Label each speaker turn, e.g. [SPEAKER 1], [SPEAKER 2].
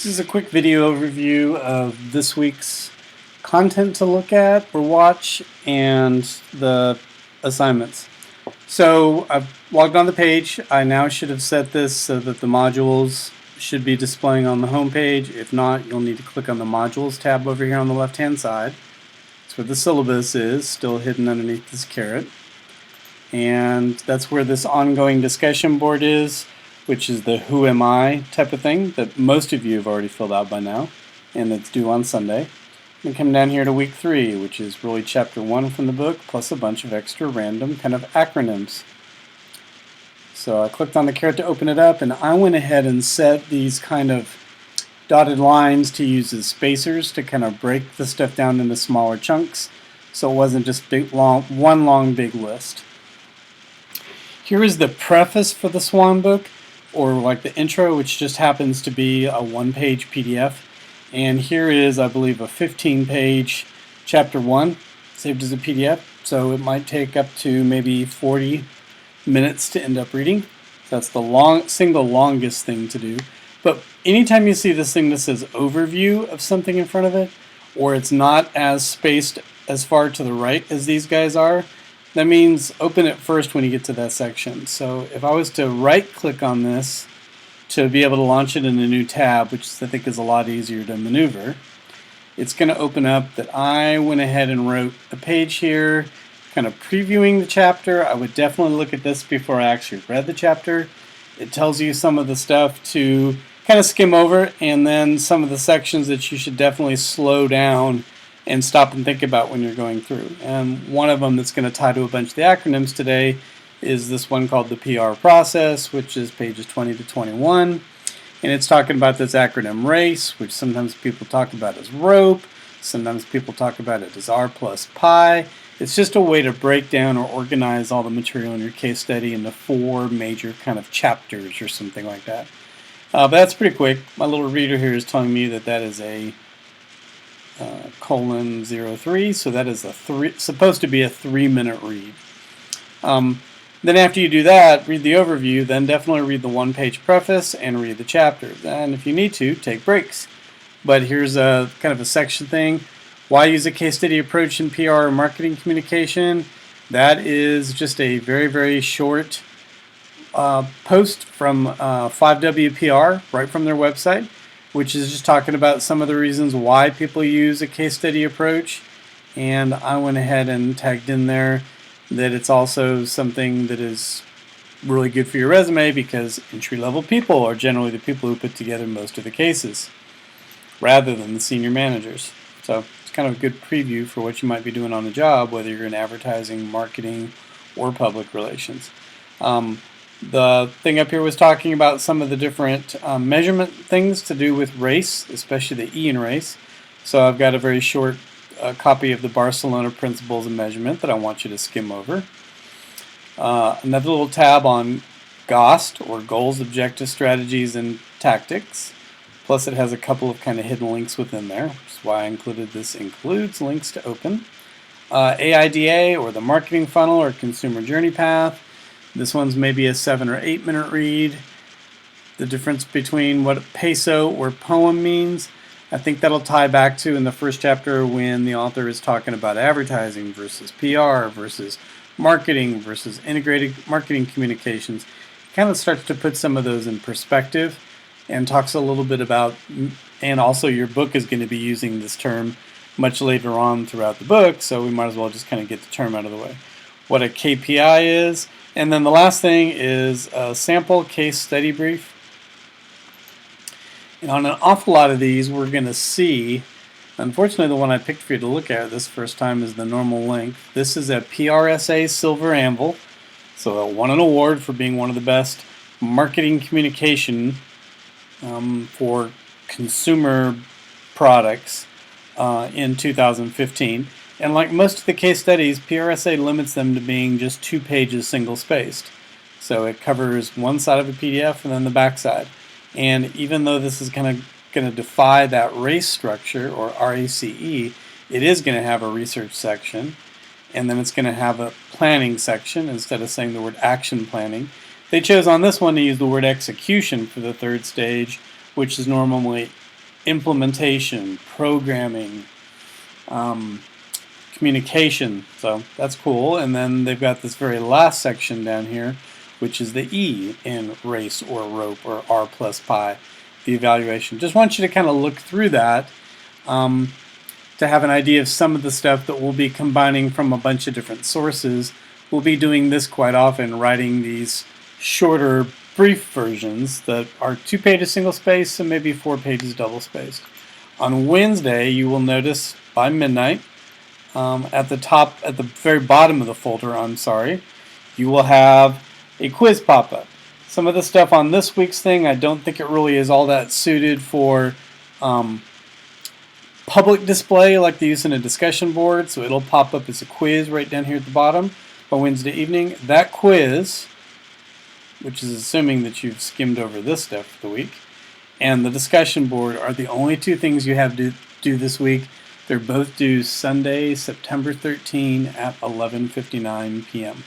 [SPEAKER 1] This is a quick video overview of this week's content to look at or watch and the assignments. So I've logged on the page. I now should have set this so that the modules should be displaying on the home page. If not, you'll need to click on the modules tab over here on the left hand side. That's where the syllabus is, still hidden underneath this caret. And that's where this ongoing discussion board is, which is the who am I type of thing that most of you have already filled out by now, and it's due on Sunday. And come down here to week 3, which is really chapter 1 from the book, plus a bunch of extra random kind of acronyms. So I clicked on the caret to open it up, and I went ahead and set these kind of dotted lines to use as spacers to kind of break the stuff down into smaller chunks, so it wasn't just one long big list. Here is the preface for the Swan book, or like the intro, which just happens to be a one-page PDF. And here is, I believe, a 15-page chapter 1 saved as a PDF. So it might take up to maybe 40 minutes to end up reading. So that's the single longest thing to do. But anytime you see this thing that says overview of something in front of it, or it's not as spaced as far to the right as these guys are, that means open it first when you get to that section. So if I was to right-click on this to be able to launch it in a new tab, which I think is a lot easier to maneuver, it's going to open up that I went ahead and wrote a page here, kind of previewing the chapter. I would definitely look at this before I actually read the chapter. It tells you some of the stuff to kind of skim over, and then some of the sections that you should definitely slow down and stop and think about when you're going through. And one of them that's going to tie to a bunch of the acronyms today is this one called the PR process, which is pages 20 to 21. And it's talking about this acronym RACE, which sometimes people talk about as rope, sometimes people talk about it as R plus pi. It's just a way to break down or organize all the material in your case study into 4 major kind of chapters or something like that. But that's pretty quick. My little reader here is telling me that that is a colon 03, so that is supposed to be a 3-minute read. Then after you do that, read the overview, then definitely read the one-page preface and read the chapter. Then if you need to, take breaks. But here's a kind of a section thing. Why use a case study approach in PR or marketing communication? That is just a very, very short post from 5WPR right from their website, which is just talking about some of the reasons why people use a case study approach. And I went ahead and tagged in there that it's also something that is really good for your resume, because entry-level people are generally the people who put together most of the cases rather than the senior managers. So it's kind of a good preview for what you might be doing on the job, whether you're in advertising, marketing, or public relations. The thing up here was talking about some of the different measurement things to do with race, especially the E in race. So I've got a very short copy of the Barcelona Principles of Measurement that I want you to skim over. Another little tab on GOST, or Goals, Objectives, Strategies, and Tactics. Plus it has a couple of kind of hidden links within there, which is why I included this includes links to open. AIDA, or the Marketing Funnel or Consumer Journey Path. This one's maybe a 7 or 8 minute read. The difference between what peso or poem means, I think that'll tie back to in the first chapter when the author is talking about advertising versus PR versus marketing versus integrated marketing communications. It kind of starts to put some of those in perspective and talks a little bit about, and also your book is going to be using this term much later on throughout the book, so we might as well just kind of get the term out of the way. What a KPI is. And then the last thing is a sample case study brief. And on an awful lot of these, we're going to see, unfortunately the one I picked for you to look at this first time is the normal length. This is a PRSA Silver Anvil, so it won an award for being one of the best marketing communication for consumer products in 2015. And like most of the case studies, PRSA limits them to being just 2 pages single-spaced. So it covers one side of a PDF and then the back side. And even though this is kind of going to defy that RACE structure, or RACE, it is going to have a research section, and then it's going to have a planning section instead of saying the word action planning. They chose on this one to use the word execution for the third stage, which is normally implementation, programming, communication. So that's cool. And then they've got this very last section down here, which is the E in race or rope or R plus pi, the evaluation. Just want you to kind of look through that to have an idea of some of the stuff that we'll be combining from a bunch of different sources. We'll be doing this quite often, writing these shorter, brief versions that are 2 pages single spaced and maybe 4 pages double spaced. On Wednesday, you will notice by midnight, at the very bottom of the folder, you will have a quiz pop up. Some of the stuff on this week's thing, I don't think it really is all that suited for public display like they use in a discussion board, so it'll pop up as a quiz right down here at the bottom on Wednesday evening. That quiz, which is assuming that you've skimmed over this stuff for the week, and the discussion board are the only 2 things you have to do this week. They're both due Sunday, September 13 at 11:59 p.m.